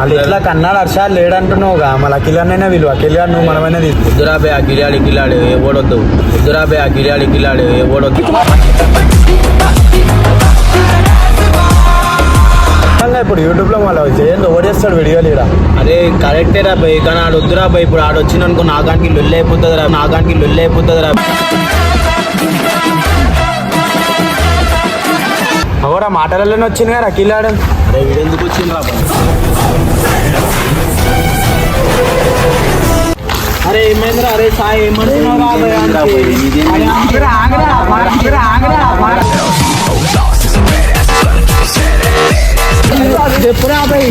వాళ్ళు ఇట్లా కన్నాడు హర్షాలు లేడంటున్నావుగా మళ్ళీ అఖిలాన్నైనా విలువ అఖిలాడు నువ్వు మనమైనా తీసుకు వద్దురాబే ఆ గిలాడి ఓడొద్దు. వద్దురాబే ఆ గిలాడి ఓడొద్దు. ఇప్పుడు యూట్యూబ్ లో మళ్ళీ చేయండి ఓడేస్తాడు వీడియోలు ఇక్కడ. అరే కరెక్టే రా భయ్, కానీ ఆడు వద్దురా భయ్. ఇప్పుడు ఆడు వచ్చిననుకో నాగానికి లొల్లి అయిపోతుంది రా. అవరా మాటలలోనే వచ్చింది కదా అఖిలాడు. అరే వీడెందుకు వచ్చింది రా భయ్? అరే ఏమైందిరా? అరే సాయి ఏమంటున్నావు? చెప్పురా భయ్.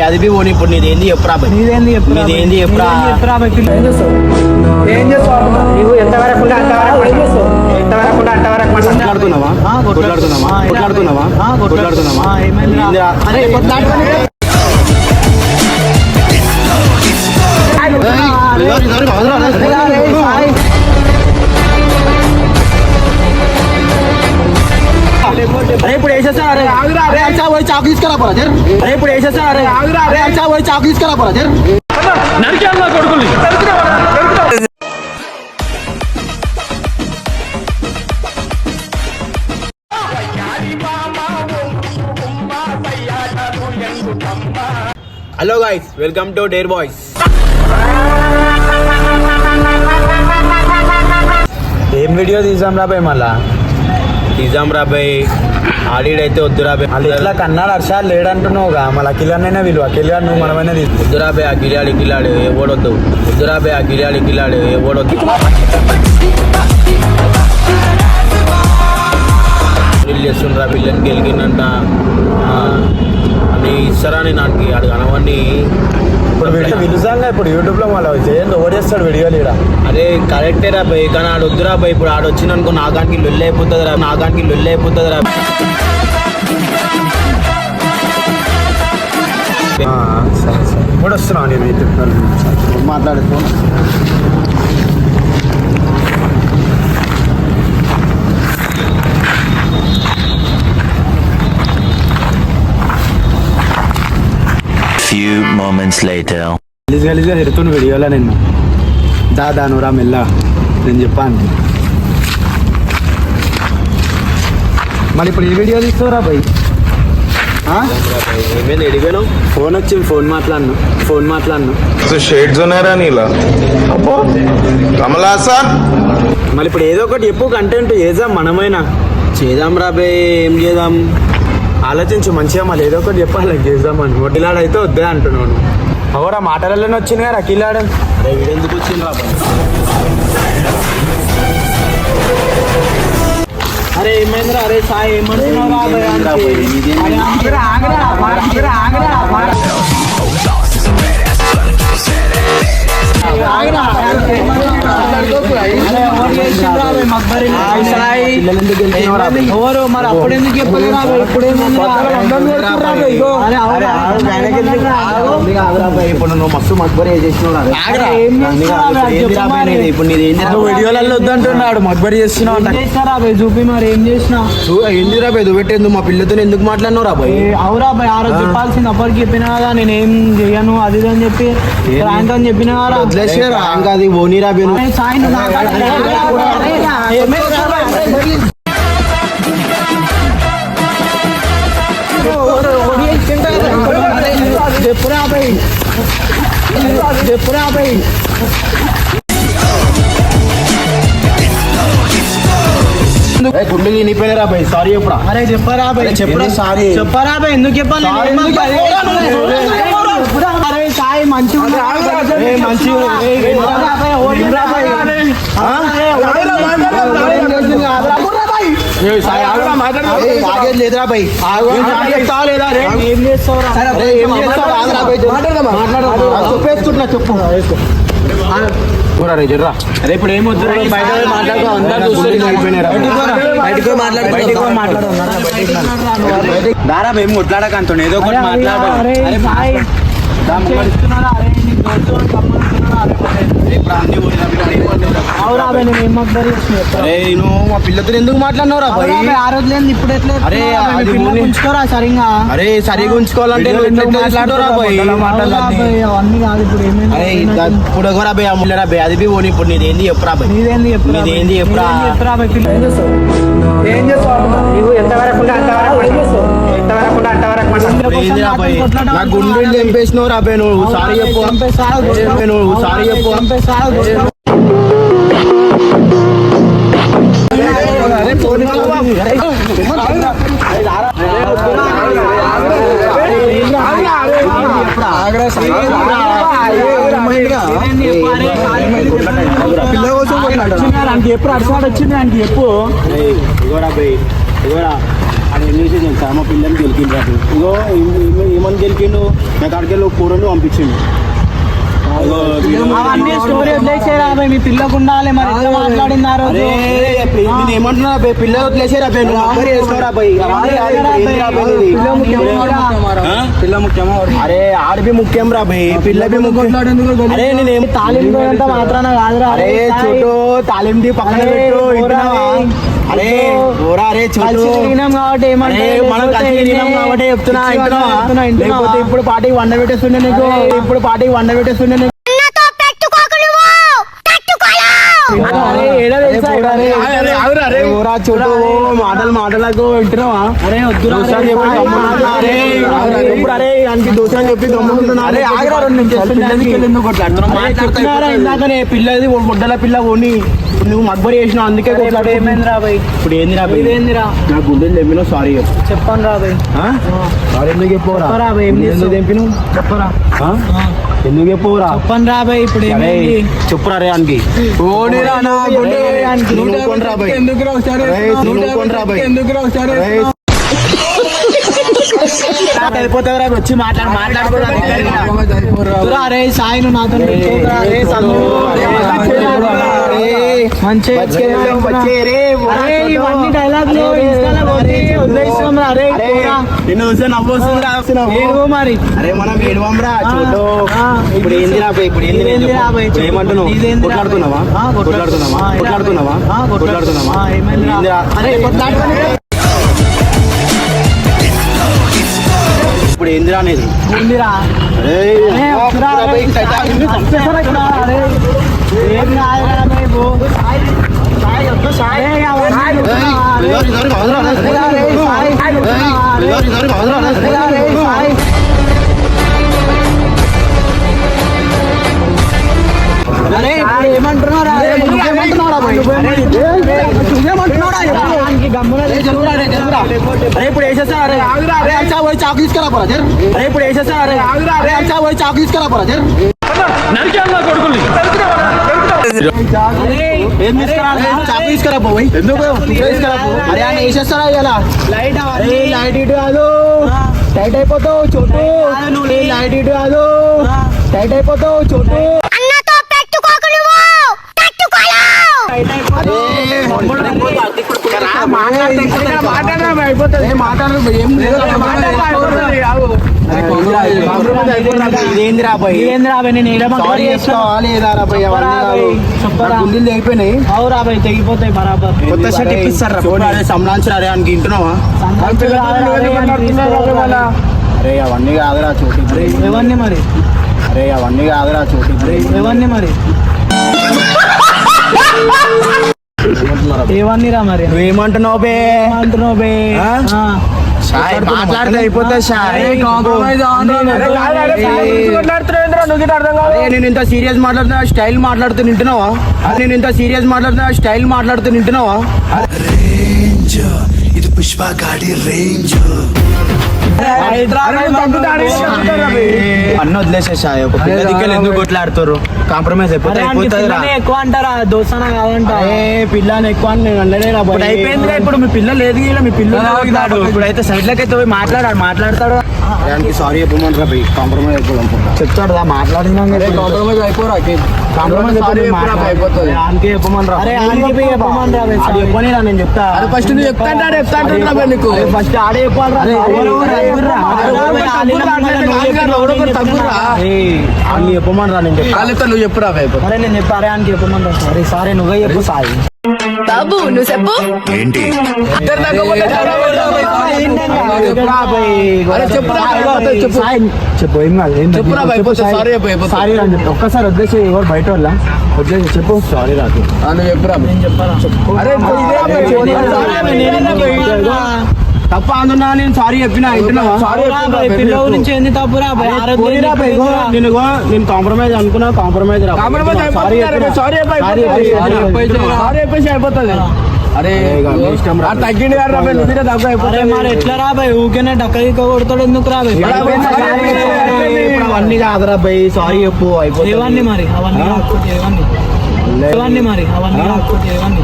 అది బి పోనీ. ఇప్పుడు నీదేంది చెప్పురా భయ్? నీదేంది చెప్పురా? ఏం చేస్తావు నువ్వు? ఎంతవరకు ఉంటే అంతవరకు కొట్లాడుతున్నావా? అరే ఇప్పుడు వేసేసా. అరే అచ్చా పోయి చాకు తీసుకురా పోరా జర్. అరే ఇప్పుడు వేసేసా. అరే అచ్చా పోయి చాకు తీసుకురా పోరా జర్. Hello guys, welcome to dare boys. ఏం వీడియో తీసాం రాబాయ్ మళ్ళా? నిజాం రాబాయ్ ఆడిడైతే వద్దు రాబాయ్. వాళ్ళు ఇట్లా కన్నాడు హర్షాలు లేడంటున్నావుగా మళ్ళీ అఖిలాన్నైనా విలువ అఖిలాడు నువ్వు మనమైనా తీసుకు వద్దు రాబాయ్ ఆ గిలాడి ఓడొద్దు. వద్దు రాబాయ్ ఆ గిలాడి ఓడొద్దు. చేస్తుండ్రా పిల్లని గెలిగిందంట అని ఇస్తారా అని నాకు అడుగు అనవన్నీ. ఇప్పుడు వీడియో విలుసంగా ఇప్పుడు యూట్యూబ్ లో మళ్ళీ చేయండి ఓడేస్తాడు వీడియోలు ఇక్కడ. అరే కరెక్టే రా భయ్, కానీ ఆడు వద్దురా భయ్. ఇప్పుడు ఆడు వచ్చిననుకో నాగానికి లొల్లి అయిపోతుంది రా. సరే ఇప్పుడు వస్తున్నావు నేను మాట్లాడుకో. Few moments later. గలీజ్గా తిరుగుతున్న వీడియోలో నిన్ను దాను రా మెల్ల నేను చెప్పాను. మరి ఇప్పుడు ఏ వీడియో తీసుకోరా భయ్? ఏమైంది ఎడిగాను? ఫోన్ వచ్చింది, ఫోన్ మాట్లాడను. शेड जो नाही राणीला अप्पो कमला असा మళ్ళీ ఇప్పుడు ఏదో ఒకటి చెప్పు, కంటెంట్ చేద్దాం మనమైనా. చేద్దాం రాబే. ఏం చేద్దాం? ఆలోచించు మంచిగా, మళ్ళీ ఏదో ఒకటి చెప్పాలి చేద్దామని. వడ్డీలాడు అయితే వద్దే అంటున్నాను. అవరా మాటలలోనే వచ్చింది కదా అఖిలాడు. అరే వీడెందుకు వచ్చింది రా భయ్? అరే ఏమైందిరా? అరే సాయి ఏమంటున్నావు? ఎవరు మరి అప్పుడు ఎందుకు చెప్పలేరా? ఇప్పుడు నువ్వు మస్తు మక్బరి చేసినావు. ఇప్పుడు నీదేంటి వీడియోలలో వద్దంటున్నాడు, మగ్బరి చేస్తున్నావు. చూపి మరి ఏం చేసినా ఏంది రా భయ్? పెట్టేందుకు మా పిల్లతో ఎందుకు మాట్లాడినావు రా భయ్? అవురా భయ్, ఆ రోజు చెప్పాల్సింది అప్పటికి చెప్పినా కదా నేనేం చెయ్యను అది ఇది అని చెప్పి ర్యాంక్ అని చెప్పినా కదా. ర్యాంక్ అది ఓనీరా భయ్. సాయి చెప్పురా భయ్. గుండె నిపోయినరా భయ్. సారీ చెప్పురా. అరే చెప్పరా భయ్, చెప్పురా సారీ. చెప్పరా భయ్, ఎందుకు చెప్పాలి? అరే సాయి మంచిగా లేదురా భయ్. ఏం చేస్తావురా? చెప్పేసుకుంటున్నా చెప్పు. అరే ఇప్పుడు ఏమొద్దు బయట మాట్లాడుకో, అందరూ దారా ఏం కొట్లాడకంతో ఏదో ఒకటి మాట్లాడాలి. అవురా బే, నేను ఏం మగ్బరి చేసిన చెప్పు. అరే నువ్వు మా పిల్లతో ఎందుకు మాట్లాడినావురా భయ్? అవురా బే, ఆ రోజు లేని ఇప్పుడు ఎట్లా అరే, చెప్తున్నావురా బే? అది పిల్ల ఊరి- ఉంచుకోరా సరిగ్గా. అరే సరిగా ఉంచుకోవాలంటే నువ్వు ఎట్లా మాట్లాడుతురా భయ్? అవురా బే, అవన్నీ కాదు ఇప్పుడు ఏమైంది అరే ఇప్పుడు ఎవరా భయ్ అమ్ములరా భయ్? అది బి ఓని ఇప్పుడు నీదేంది చెప్పురా భయ్? నీదేంది చెప్పురా బే? నీదేంది చెప్పురా? నీదేంది చెప్పురా బే? పిల్ల ఏం చేస్తావు? ఏం చేస్తావు? నువ్వు ఎంతవరకు ఉంటే అంతవరకు ఏం చేస్తావు? ఎంతవరకు ఉంటే అంతవరకు ఏందిరా భయ్? నా గుండెలు తెంపేసినావురా భయ్ నువ్వు. సారీ చెప్పు నువ్వు, సారీ చెప్పు. ఎప్పుడు అడిసాడు వచ్చింది ఆయనకి చెప్పు. ఇగోరా భయ్, ఇగోరా అది ఏం చేసి తెలుసా? మా పిల్లని గెలికిండ్రా. ఇగో ఏమని గెలికిండు? నా కాడికి కూరలు పంపించిండు. అవన్నీ స్టోరీ వదిలేసేరా బే, మీ పిల్లకు ఉండాలి మరి ఎట్లా మాట్లాడింది ఆ రోజు. నేను ఏమంటున్నా భయ్? పిల్లలు వదిలేసారా భయ్? నువ్వు అక్కడే వేసుకోరా భయ్. పిల్ల ముఖ్యమా? అరే ఆడబి ముఖ్యం రా భయ్, పిల్ల బి ముఖ్యం. అరే నేనేం తాలిం పోయినంత మాత్రాన కాదురా. అరే చోటు తాలింది పక్కన పెట్టు. ఇంటున్నావా? అరే ఓరా అరే చోటు. కలిసి తిరిగినాం కాబట్టి ఏమంటే అరే మనం కలిసి తిరిగినాం కాబట్టి చెప్తున్నా. ఇంటున్నావా? లేకపోతే ఇప్పుడు పార్టీకి వండ పెట్టేస్తుండే నీకు. ఇప్పుడు పార్టీకి వండ పెట్టేస్తుండే నీకు. అరే ఏడో తెలుసా? అరే ఓరా చోటు మాటలకు వింటున్నావా? అరే వద్దురా దోశ అని చెప్పి గమ్మునుంటున్నా. అరే ఇప్పుడు అరే ఆయనకి దోశ అని చెప్పి గమ్మునుంటున్నా. అరే ఆగరా రెండు నిమిషాలు. చెప్తున్నారా ఇందాకనే పిల్లది ముడ్డల పిల్ల కొని నువ్వు మగ్బరి చేసినావు అందుకే కొట్లాడు. ఏమైంది రా బై? ఇప్పుడు ఏంది రా భయ్? ఇదేందిరా? నా గుండెలు తెంపినావు. సారీ చెప్పు. చెప్పను రా బై. సారీ ఎందుకు చెప్పవురా? చెప్పరా భయ్, ఏం ఎందుకు చేస్తావు? తెంపినావు? చెప్పరా? ఎందుకు చెప్పవురా? చెప్పను రా బై. ఇప్పుడు అరే ఏమైంది? చెప్పురా రే ఆయనకి. వెళ్ళిపోతావురా వచ్చి మాట్లాడుకోరా. అరే సాయి నువ్వు నాతో పెట్టుకోకురా. అరే సందు. మంచిగా అరే ఇవన్నీ డైలాగ్లు ఇన్స్టాలో పోతే వదిలేస్తాం రా. అరే పోరా. నిన్ను చూస్తే నవ్వు వస్తుందిరా. ఏడుగో మరి. అరే మనం ఏడవంరా చూడు. ఇప్పుడు ఏంది రా భయ్? ఇప్పుడు ఏంది ఇదేంది రా భయ్? ఇప్పుడు ఏమంటున్నావు? ఇదేంది రా భయ్? కొట్లాడుతున్నావా? కొట్లాడుతున్నావా? కొట్లాడుతున్నావా? కొట్లాడుతున్నావా? ఏమైంది రా? ఏంది రా? అరే కొట్లాడుకొని ఇప్పుడు ఏందిరా అనేది? ఉందిరా. అరే అరే వద్దురా రే. అరే ఏం కాదురా భయ్ పో. అరే అవన్నీ వద్దురా. అరే ఇప్పుడు ఏమంటున్నారా? అరే ఇప్పుడు వేసేస్తా. అరే అరే అచ్చా పోయి చాకు తీసుకురా పోరా జర్. అరే ఇప్పుడు వేసేస్తా. అరే అరే అచ్చా పోయి చాకు తీసుకురా పోరా జర్. ఏం తీసుకురా? చాకు తీసుకురా పోయి. ఎందుకు తీసుకురా పో. అరే ఆయన వేసేస్తారా ఇలా? లైట్ అరే లైట్ ఇటు కాదు, టైట్ అయిపోతావు చోటు. లైట్ ఇటు కాదు, టైట్ అయిపోతావు చోటు. ఇదేందిరా భయ్? ఇదేందిరా భయ్? నేను ఏడమంటారు గుండెలు తెగిపోయినాయి. అవురా భయ్, తెగిపోతాయి బరాబర్. కొత్త షర్ట్ ఇప్పిస్తారా? సంలాంచరా అరే అని ఇంటున్నావా? అరే అవన్నీ కాదురా చోటు. ఎవరిని మరి? అరే అవన్నీ కాదురా చోటు. ఎవరిని మరి? ఏవన్నీరా మరి? నువ్వేమంటున్నావు బే? ఏమంటున్నావు బే? ఆ? షాయ్ మాట్లాడితే అయిపోతా షాయ్. నేను ఇంత సీరియస్ మాట్లాడుతున్నా స్టైల్ మాట్లాడుతూ నింటున్నావా? నేను ఇంత సీరియస్ మాట్లాడుతున్నా స్టైల్ మాట్లాడుతూ నింటున్నావా? ఇది పుష్ప గాడి రేంజ్. అన్న వదిలేసేసాయి. ఒక పిల్ల దిక్కలు ఎందుకు కొట్లాడుతారు? కాంప్రమైజ్ అయిపోతే అయిపోతుంది రా. ఎక్కువ అంటారా? దోసన కాదంట. పిల్లని ఎక్కువ అని నేను అనలేరా భయ్. ఇప్పుడు అయిపోయింది. ఇప్పుడు మీ పిల్ల లేదు ఇలా, మీ పిల్ల ఇప్పుడైతే సైడ్ లకి అయితే పోయి మాట్లాడతాడు. సారీ చెప్పమంటారా భయ్? కాంప్రమైజ్ అయిపోదాం చెప్తాడు మాట్లాడినా. కాంప్రమైజ్ అయిపోరా. ఆనికి చెప్పమని రా. అరే ఆడికి పోయి చెప్పమని రా బే, ఆడు చెప్పని రా, నేను చెప్తా. ఫస్ట్ నువ్వు చెప్తా నీకు ఫస్ట్ ఆడే చెప్పాలి ఆడిని చెప్పమని రా, నేను చెప్తా. నువ్వు చెప్పురా అరే నేను చెప్పా, అరే ఆనికి చెప్పమని రా. సరే సరే నువ్వే చెప్పు సాయి. బాబు నువ్వు చెప్పు. ఏంటి చెప్పు ఏం కాదు, ఏం సారీ అని చెప్పి ఒక్కసారి వదిలేసి ఎవరు బయట వాళ్ళ వదిలేసి చెప్పు సారీ రాదు. నేను చెప్పారా తప్ప అందున్నా నేను సారీ చెప్పిన పిల్ల గురించి ఏంది తప్పురా బే, నేను కాంప్రమైజ్ అనుకున్నా, కాంప్రమైజ్ అయిపోతుంది. అరే తగ్గింది అరే మరి ఎట్లా రా బై, ఊకేనే డక్క కొడతాడు ఎందుకు రా బై? అవన్నీ కాదురా బై, సారీ చెప్పు అయిపోతుంది. ఏవన్నీ మరి అవన్నీ కాకపోతే ఏవన్నీ మరి అవన్నీ కాకపోతే ఏవన్నీ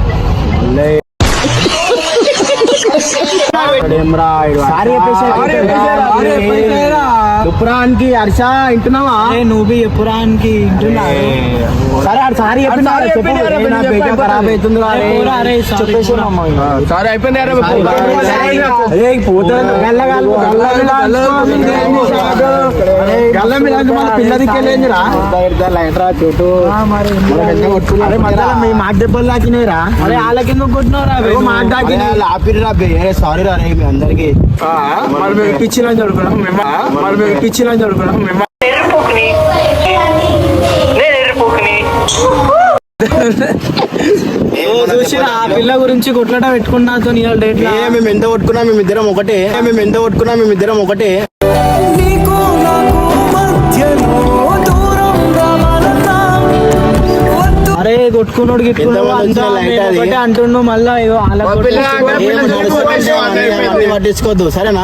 చెప్పురానికి హర్ష వింటున్నావా? నువ్వు ఎప్పురానికి సరే ఆడు సారీ చెప్పిన ఖరాబ్ అవుతుంది. సరే అయిపోయింది. పిల్లదికెళ్ళేందిరా చోటు మాకు దెబ్బలు తాకినాయిరా. అరే వాళ్ళకి ఎందుకు కొట్టినవరా మాకు తాకిన ఆపిరా బే, సారీ రా రే మీ అందరికి. మరి మేము పిచ్చిలో చదువుకున్నాం మేము చూసిరా ఆ పిల్ల గురించి కొట్లాట పెట్టుకున్నా డేట్ మేము ఎంత కొట్టుకున్నా మేమిద్దరం ఒకటే. అరే కొట్టుకున్నాడు గిట్టుకున్నాడు అంటుండు మళ్ళా పట్టించుకోవద్దు సరేనా?